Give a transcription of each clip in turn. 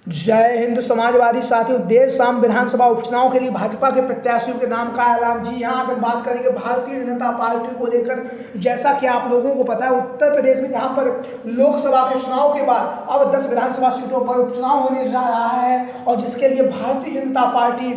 जय हिंद समाजवादी साथियों। देर शाम विधानसभा उपचुनाव के लिए भाजपा के प्रत्याशियों के नाम का ऐलान। जी हाँ, आज हम बात करेंगे भारतीय जनता पार्टी को लेकर। जैसा कि आप लोगों को पता है, उत्तर प्रदेश में जहाँ पर लोकसभा के चुनाव के बाद अब 10 विधानसभा सीटों पर उपचुनाव होने जा रहा है और जिसके लिए भारतीय जनता पार्टी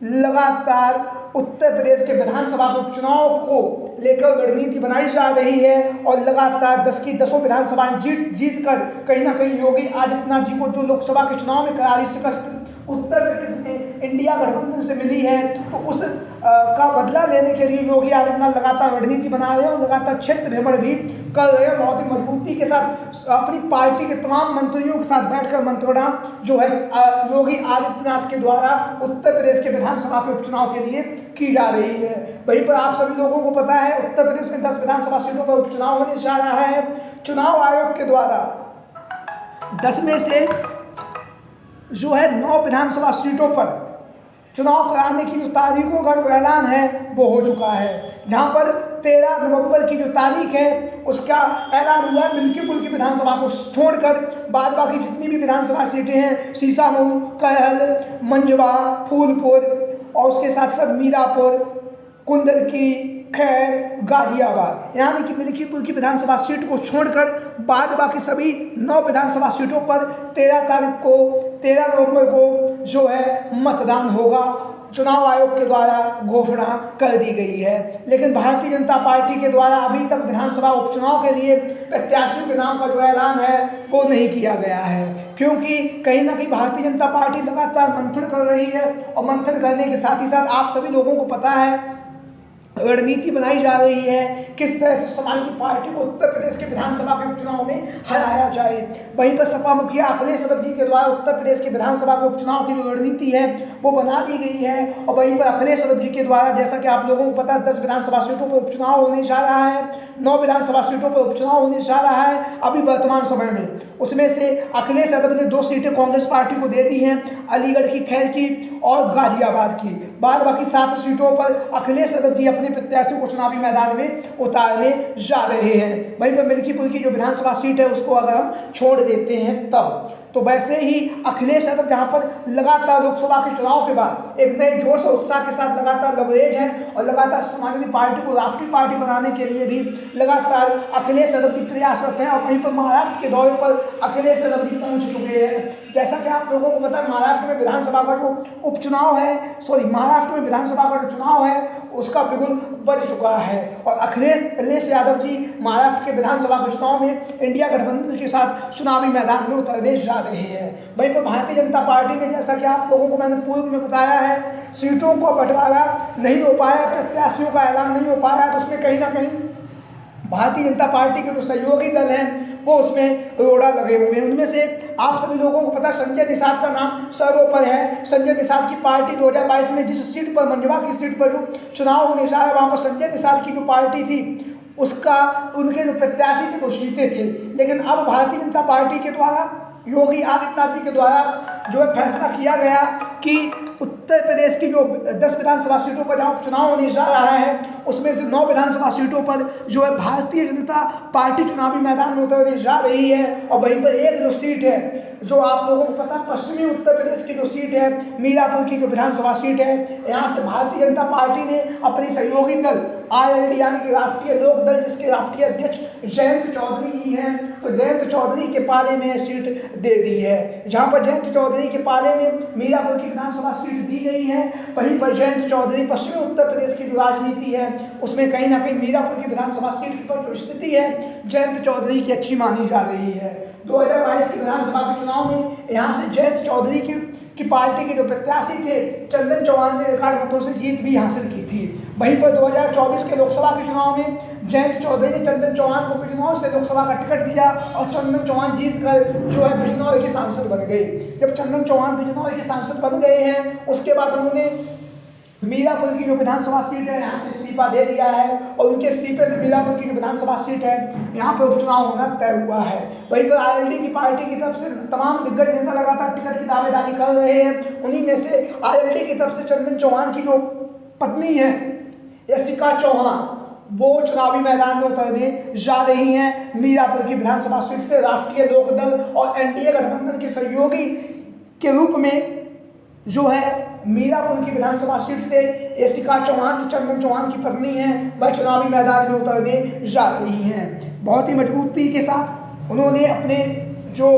लगातार उत्तर प्रदेश के विधानसभा के उपचुनाव को लेकर रणनीति बनाई जा रही है और लगातार 10 की 10 विधानसभाएं जीत कर कहीं ना कहीं योगी आदित्यनाथ जी को जो लोकसभा के चुनाव में करारी शिकस्त उत्तर प्रदेश में इंडिया गठबंधन से मिली है, तो उस का बदला लेने के लिए योगी आदित्यनाथ लगातार रणनीति बना रहे हैं और लगातार क्षेत्र भ्रमण भी कर रहे हैं। बहुत ही मजबूती के साथ अपनी पार्टी के तमाम मंत्रियों के साथ बैठकर मंत्रणा जो है योगी आदित्यनाथ के द्वारा उत्तर प्रदेश के विधानसभा के उपचुनाव के लिए की जा रही है। वहीं पर आप सभी लोगों को पता है, उत्तर प्रदेश में 10 विधानसभा सीटों पर उपचुनाव होने जा रहा है। चुनाव आयोग के द्वारा 10 में से जो है 9 विधानसभा सीटों पर चुनाव कराने की जो तारीखों का जो ऐलान है वो हो चुका है। जहां पर 13 नवंबर की जो तारीख है उसका ऐलान हुआ है। मिल्कीपुर की विधानसभा को छोड़कर बाद बाकी जितनी भी विधानसभा सीटें हैं, सीसामऊ, कहल, मंझवा, फूलपुर और उसके साथ साथ मीरापुर, कुंदरकी, खैर, गाजियाबाद, यानी कि मिल्कीपुर की विधानसभा सीट को छोड़कर बाद बाकी सभी 9 विधानसभा सीटों पर 13 नवंबर को जो है मतदान होगा। चुनाव आयोग के द्वारा घोषणा कर दी गई है। लेकिन भारतीय जनता पार्टी के द्वारा अभी तक विधानसभा उपचुनाव के लिए प्रत्याशियों के नाम का जो ऐलान है वो नहीं किया गया है, क्योंकि कहीं ना कहीं भारतीय जनता पार्टी लगातार मंथन कर रही है और मंथन करने के साथ ही साथ आप सभी लोगों को पता है रणनीति बनाई जा रही है किस तरह से समाजवादी पार्टी को उत्तर प्रदेश के विधानसभा के उपचुनाव में हराया जाए। वहीं पर सपा मुखिया अखिलेश यादव जी के द्वारा उत्तर प्रदेश के विधानसभा के उपचुनाव की जो रणनीति है वो बना दी गई है और वहीं पर अखिलेश यादव जी के द्वारा, जैसा कि आप लोगों को पता है, 10 विधानसभा सीटों पर उपचुनाव होने जा रहा है, 9 विधानसभा सीटों पर उपचुनाव होने जा रहा है अभी वर्तमान समय में। उसमें से अखिलेश यादव ने 2 सीटें कांग्रेस पार्टी को दे दी हैं, अलीगढ़ की, खैर की और गाजियाबाद की। बाद बाकी 7 सीटों पर अखिलेश यादव जी अपने प्रत्याशियों को चुनावी मैदान में उतारने जा रहे हैं। वहीं पर मिल्कीपुर की जो विधानसभा सीट है उसको अगर हम छोड़ देते हैं तब, तो वैसे ही अखिलेश यादव जहां पर लगातार लोकसभा के चुनाव के बाद एक नए जोश और उत्साह के साथ लगातार लवरेज है और लगातार समाजवादी पार्टी को राष्ट्रीय पार्टी बनाने के लिए भी लगातार अखिलेश यादव की प्रयासरत हैं और वहीं पर महाराष्ट्र के दौरे पर अखिलेश यादव जी पहुंच चुके हैं। जैसा कि आप लोगों को पता है, महाराष्ट्र में विधानसभा का जो उपचुनाव है, महाराष्ट्र में विधानसभा का जो चुनाव है उसका बिगुल बढ़ चुका है और अखिलेश यादव जी महाराष्ट्र के विधानसभा के चुनाव में इंडिया गठबंधन के साथ चुनावी मैदान में उतरने जा रहे हैं। वहीं पर भारतीय जनता पार्टी में, जैसा कि आप लोगों को मैंने पूर्व में बताया है, सीटों को बंटवारा नहीं हो पाया, प्रत्याशियों का ऐलान नहीं हो पाया, तो उसमें कहीं ना कहीं भारतीय जनता पार्टी के जो सहयोगी दल हैं वो उसमें रोड़ा लगे हुए हैं। उनमें से आप सभी लोगों को पता, संजय निषाद का नाम सर्वोपर है। संजय निषाद की पार्टी 2022 में जिस सीट पर, मंझवा की सीट पर जो चुनाव होने जा रहा है, वहाँ पर संजय निषाद की जो पार्टी थी उसका, उनके जो प्रत्याशी थे वो जीते थे। लेकिन अब भारतीय जनता पार्टी के द्वारा, योगी आदित्यनाथ जी के द्वारा जो है फैसला किया गया कि उत्तर प्रदेश की जो 10 विधानसभा सीटों पर जहाँ उपचुनाव होने जा रहा है उसमें से 9 विधानसभा सीटों पर जो है भारतीय जनता पार्टी चुनावी मैदान में उतरने जा रही है और वहीं पर एक जो सीट है, जो आप लोगों को पता है, पश्चिमी उत्तर प्रदेश की जो सीट है, मीरापुर की जो विधानसभा सीट है, यहाँ से भारतीय जनता पार्टी ने अपनी सहयोगी दल आरएलडी यानी कि राष्ट्रीय लोक दल, जिसके राष्ट्रीय अध्यक्ष जयंत चौधरी जी हैं, तो जयंत चौधरी के पाले में सीट दे दी है। जहाँ पर जयंत चौधरी के पाले में मीरापुर की विधानसभा सीट दी गई है, वहीं पर जयंत चौधरी पश्चिमी उत्तर प्रदेश की जो राजनीति है उसमें कहीं ना कहीं मीरापुर की विधानसभा सीट पर जो स्थिति है जयंत चौधरी की अच्छी मानी जा रही है। 2022 की विधानसभा के चुनाव में यहाँ से जयंत चौधरी की पार्टी के जो प्रत्याशी थे चंदन चौहान ने रिकॉर्ड मतों से जीत भी हासिल की थी। वहीं पर 2024 के लोकसभा के चुनाव में जयंत चौधरी ने चंदन चौहान को बिजनौर से लोकसभा का टिकट दिया और चंदन चौहान जीत कर जो है बिजनौर के सांसद बन गए। जब चंदन चौहान बिजनौर के सांसद बन गए हैं उसके बाद उन्होंने मीरापुर की जो विधानसभा सीट है यहाँ से इस्तीफा दे दिया है और उनके इस्तीफे से मीरापुर की जो विधानसभा सीट है यहाँ पर उपचुनाव होना तय हुआ है। वहीं पर आरएलडी की पार्टी की तरफ से तमाम दिग्गज नेता लगातार टिकट की दावेदारी कर रहे हैं। उन्हीं में से आरएलडी की तरफ से चंदन चौहान की जो पत्नी है यशिका चौहान, वो चुनावी मैदान में उतरने जा रही हैं मीरापुर की विधानसभा सीट से। राष्ट्रीय लोकदल और एनडीए गठबंधन के सहयोगी के रूप में जो है मीरापुर की विधानसभा सीट से यशिका चौहान, चंदन चौहान की पत्नी है, वह चुनावी मैदान में उतरने जा रही हैं। बहुत ही मजबूती के साथ उन्होंने अपने जो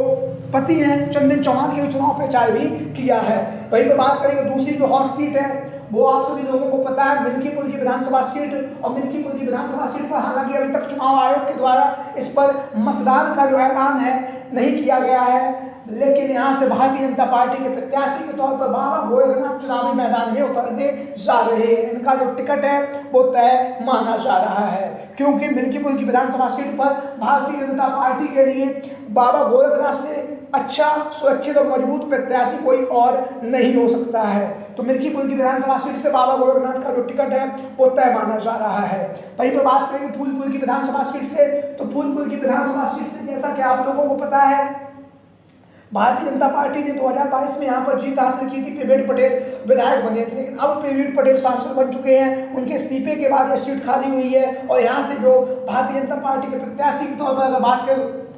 पति हैं चंदन चौहान के चुनाव प्रचार भी किया है। वहीं पर बात करेंगे दूसरी जो हॉट सीट है वो आप सभी लोगों को पता है मिल्कीपुर की विधानसभा सीट। और मिल्कीपुर की विधानसभा सीट पर हालांकि अभी तक चुनाव आयोग के द्वारा इस पर मतदान का जो ऐलान है नहीं किया गया है, लेकिन यहाँ से भारतीय जनता पार्टी के प्रत्याशी के तौर पर बाबा गोरखनाथ चुनावी मैदान में उतरने जा रहे हैं। इनका जो टिकट है वो तय माना जा रहा है, क्योंकि मिल्कीपुर की विधानसभा सीट पर भारतीय जनता पार्टी के लिए बाबा गोरखनाथ से अच्छा, सुरक्षित और मजबूत प्रत्याशी कोई और नहीं हो सकता है। तो मिल्कीपुर की विधानसभा सीट से बाबा गोरखनाथ का जो टिकट है वो तय माना जा रहा है। वहीं पर बात करेंगे फूलपुर की विधानसभा सीट से, तो फूलपुर की विधानसभा सीट से जैसा कि आप लोगों को पता है भारतीय जनता पार्टी ने 2022 में यहाँ पर जीत हासिल की थी। प्रवीण पटेल विधायक बने थे, लेकिन अब प्रवीण पटेल सांसद बन चुके हैं। उनके इस्तीफे के बाद यह सीट खाली हुई है और यहाँ से जो भारतीय जनता पार्टी के प्रत्याशी के तौर पर अगर बात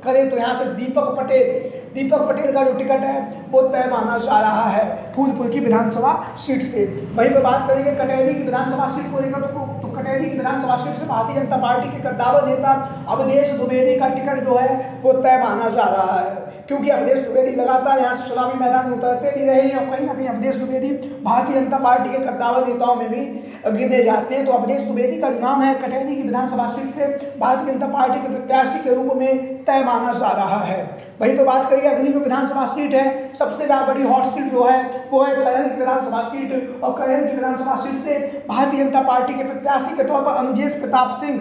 करें तो यहाँ से दीपक पटेल का जो टिकट है वो तय माना जा रहा है फूलपुर की विधानसभा सीट से। वहीं पर बात करेंगे कटहरी की विधानसभा सीट को लेकर, तो कटहरी की विधानसभा सीट से भारतीय जनता पार्टी के कद्दावर नेता अवधेश द्विवेदी का टिकट जो है वो तय माना जा रहा है, क्योंकि अवधेश द्विवेदी लगातार यहाँ से चुनावी मैदान में उतरते भी रहे हैं और कहीं ना कहीं अवधेश द्विवेदी भारतीय जनता पार्टी के कद्दावर नेताओं में भी गिने जाते हैं। तो अवधेश द्विवेदी का नाम है कटहरी की विधानसभा सीट से भारतीय जनता पार्टी के प्रत्याशी के रूप में तय माना जा रहा है। वहीं पर बात करेंगे अगली जो विधानसभा सीट है, सबसे ज़्यादा बड़ी हॉट सीट जो है वो है करेल की विधानसभा सीट। और करेल की विधानसभा सीट से भारतीय जनता पार्टी के प्रत्याशी के तौर पर अनुजेश प्रताप सिंह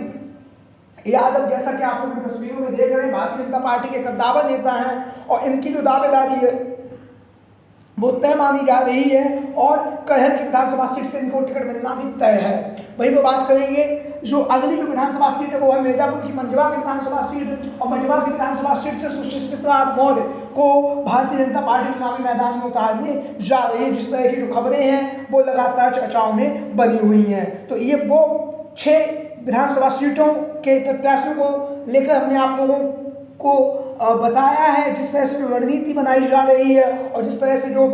यादव, जैसा कि आप लोग इन तस्वीरों में देख रहे हैं, भारतीय जनता पार्टी के कद्दावर नेता हैं और इनकी जो दावेदारी है वो तय मानी जा रही है और कटहल की विधानसभा सीट से इनको टिकट मिलना भी तय है। वहीं पर बात करेंगे जो अगली जो विधानसभा सीट है वो है मिर्जापुर की मंझवा की विधानसभा सीट। और मंझवा की विधानसभा सीट से सुष्मिता मौर्य को भारतीय जनता पार्टी चुनावी मैदान में उतारने जा रही है। जिस तरह की जो खबरें हैं वो लगातार चर्चाओं में बनी हुई हैं। तो ये वो 6 विधानसभा सीटों के प्रत्याशियों को लेकर हमने आप लोगों को बताया है, जिस तरह से जो रणनीति बनाई जा रही है और जिस तरह से जो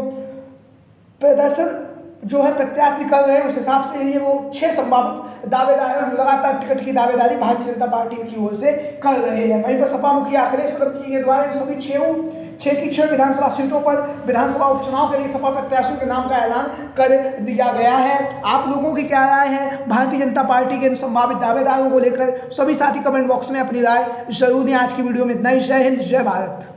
प्रदर्शन जो है प्रत्याशी कर रहे हैं, उस हिसाब से ये वो 6 संभावित दावेदार हैं लगातार टिकट की दावेदारी भारतीय जनता पार्टी की ओर से कर रहे हैं। वहीं पर सपा मुखिया अखिलेश यादव के द्वारा इन सभी 6 विधानसभा सीटों पर विधानसभा उपचुनाव के लिए सपा प्रत्याशियों के नाम का ऐलान कर दिया गया है। आप लोगों की क्या राय है भारतीय जनता पार्टी के संभावित दावेदारों को लेकर? सभी साथी कमेंट बॉक्स में अपनी राय जरूर दें। आज की वीडियो में इतना ही। जय हिंद, जय भारत।